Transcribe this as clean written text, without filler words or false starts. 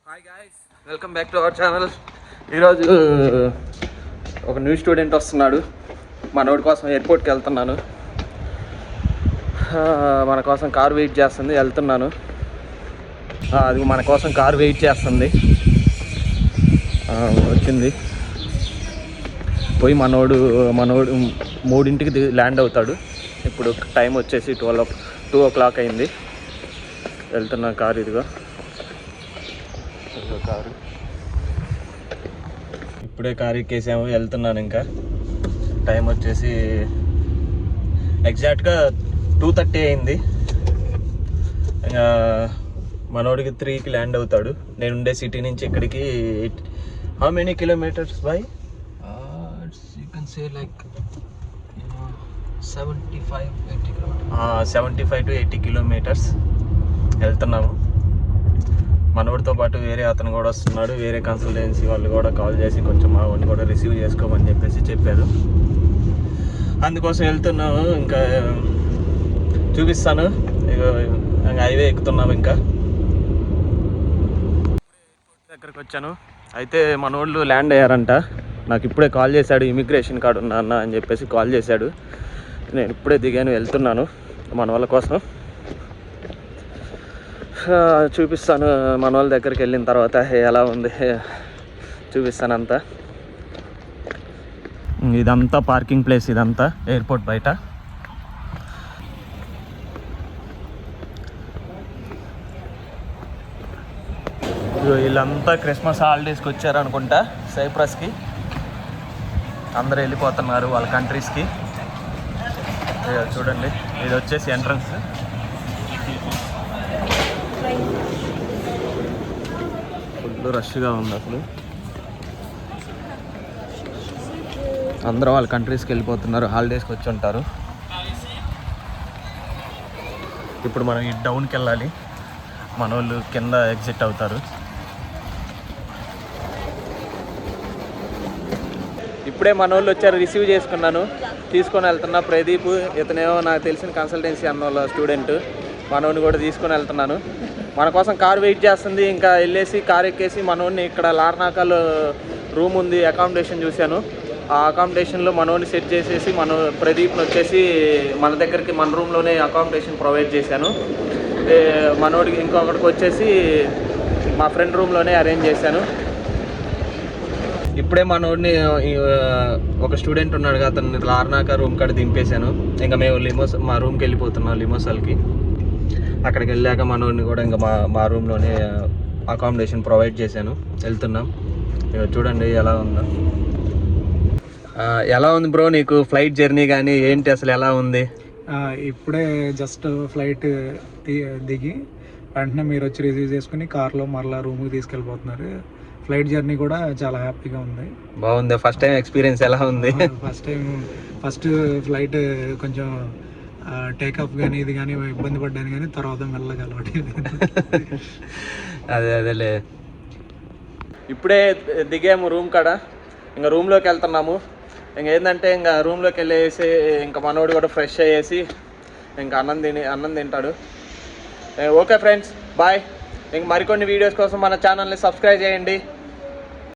Hi guys, welcome back to our channel. ఈరోజు ఒక new student వస్తున్నాడు. మనోడి కోసం ఎయిర్పోర్ట్కి వెళ్తున్నాను. మన కోసం కార్ వెయిట్ చేస్తుంది, వెళ్తున్నాను. అది మన కోసం కార్ వెయిట్ చేస్తుంది. వచ్చింది. పోయి మనోడు 3ంటికి ల్యాండ్ అవుతాడు. ఇప్పుడు టైం వచ్చేసి 2 o'clock అయింది. వెళ్తున్నా కారు, ఇదిగో కారు. ఇప్పుడే కారు ఎక్కేసాము, వెళ్తున్నాను. ఇంకా టైం వచ్చేసి ఎగ్జాక్ట్గా 2:30 అయింది. ఇంకా మనోడికి 3కి ల్యాండ్ అవుతాడు. నేను ఉండే సిటీ నుంచి ఇక్కడికి how many kilometres by? You can say like 75-80 kilometers. 75 to 80 kilometres వెళ్తున్నాము. మనోడితో పాటు వేరే అతను కూడా వస్తున్నాడు. వేరే కన్సల్టెన్సీ వాళ్ళు కూడా కాల్ చేసి కొంచెం మా వాడిని కూడా రిసీవ్ చేసుకోమని చెప్పారు. అందుకోసం వెళ్తున్నాము. ఇంకా చూపిస్తాను. హైవే ఎక్కుతున్నాము. ఇంకా దగ్గరికి వచ్చాను. అయితే మనోళ్ళు ల్యాండ్ అయ్యారంట. నాకు ఇప్పుడే కాల్ చేశాడు, ఇమిగ్రేషన్ కార్డు ఉన్నా అన్న అని చెప్పేసి కాల్ చేశాడు. నేను ఇప్పుడే దిగాను, వెళ్తున్నాను మన వాళ్ళ కోసం. చూపిస్తాను మన వాళ్ళ దగ్గరికి వెళ్ళిన తర్వాత ఎలా ఉంది చూపిస్తాను అంతా. ఇదంతా పార్కింగ్ ప్లేస్, ఇదంతా ఎయిర్పోర్ట్ బయట. వీళ్ళంతా క్రిస్మస్ హాలిడేస్కి వచ్చారు అనుకుంటా సైప్రస్కి. అందరూ వెళ్ళిపోతున్నారు వాళ్ళ కంట్రీస్కి. చూడండి, ఇది వచ్చేసి ఎంట్రన్స్. ఫుల్ రష్గా ఉంది అసలు. అందరూ వాళ్ళ కంట్రీస్కి వెళ్ళిపోతున్నారు, హాలిడేస్కి వచ్చి ఉంటారు. ఇప్పుడు మనం ఈ డౌన్కి వెళ్ళాలి. మన వాళ్ళు కింద ఎగ్జిట్ అవుతారు. ఇప్పుడే మన వాళ్ళు వచ్చారు, రిసీవ్ చేసుకున్నాను, తీసుకొని వెళ్తున్నా. ప్రదీప్, ఇతనేమో నాకు తెలిసిన కన్సల్టెన్సీ అన్న వాళ్ళ స్టూడెంట్. మనోడిని కూడా తీసుకొని వెళ్తున్నాను. మన కోసం కార్ వెయిట్ చేస్తుంది. ఇంకా వెళ్ళేసి కార్ ఎక్కేసి మనోడిని ఇక్కడ లార్నాకాలో రూమ్ ఉంది, అకామిడేషన్ చూశాను. ఆ అకామిడేషన్లో మనోడిని సెట్ చేసేసి ప్రదీప్ని వచ్చేసి మన దగ్గరికి మన రూమ్లోనే అకామిడేషన్ ప్రొవైడ్ చేశాను. మనోడికి ఇంకొకటికి వచ్చేసి మా ఫ్రెండ్ రూమ్లోనే అరేంజ్ చేశాను. ఇప్పుడే మనోడిని ఒక స్టూడెంట్ ఉన్నాడు కదా, అతన్ని లార్నాకా రూమ్ కాడ దింపేశాను. ఇంకా మేము మా రూమ్కి వెళ్ళిపోతున్నాం, లిమోసాల్కి. అక్కడికి వెళ్ళాక మనోడిని కూడా ఇంకా మా రూమ్లోనే అకామిడేషన్ ప్రొవైడ్ చేశాను. వెళ్తున్నాం. చూడండి ఎలా ఉందో. ఎలా ఉంది బ్రో నీకు ఫ్లైట్ జర్నీ కానీ ఏంటి, అసలు ఎలా ఉంది? ఇప్పుడే జస్ట్ ఫ్లైట్ దిగి వెంటనే మీరు వచ్చి రిసీవ్ చేసుకుని కార్లో మరలా రూమ్కి తీసుకెళ్ళిపోతున్నారు. ఫ్లైట్ జర్నీ కూడా చాలా హ్యాపీగా ఉంది. బాగుంది. ఫస్ట్ టైం ఎక్స్పీరియన్స్ ఎలా ఉంది? ఫస్ట్ ఫ్లైట్ కొంచెం టేకప్ కానీ ఇది కానీ ఇబ్బంది పడ్డాను, కానీ తర్వాత మెల్లగా అలవాటు. అదేలే. ఇప్పుడే దిగాము రూమ్ కాడ. ఇంకా రూమ్లోకి వెళ్తున్నాము. ఇంకేంటంటే ఇంకా రూమ్లోకి వెళ్ళేసి ఇంకా మనోడు కూడా ఫ్రెష్ అయ్యేసి ఇంకా అన్నం తింటాడు. Okay friends, bye. ఇంక మరికొన్ని వీడియోస్ కోసం మన ఛానల్ని సబ్స్క్రైబ్ చేయండి.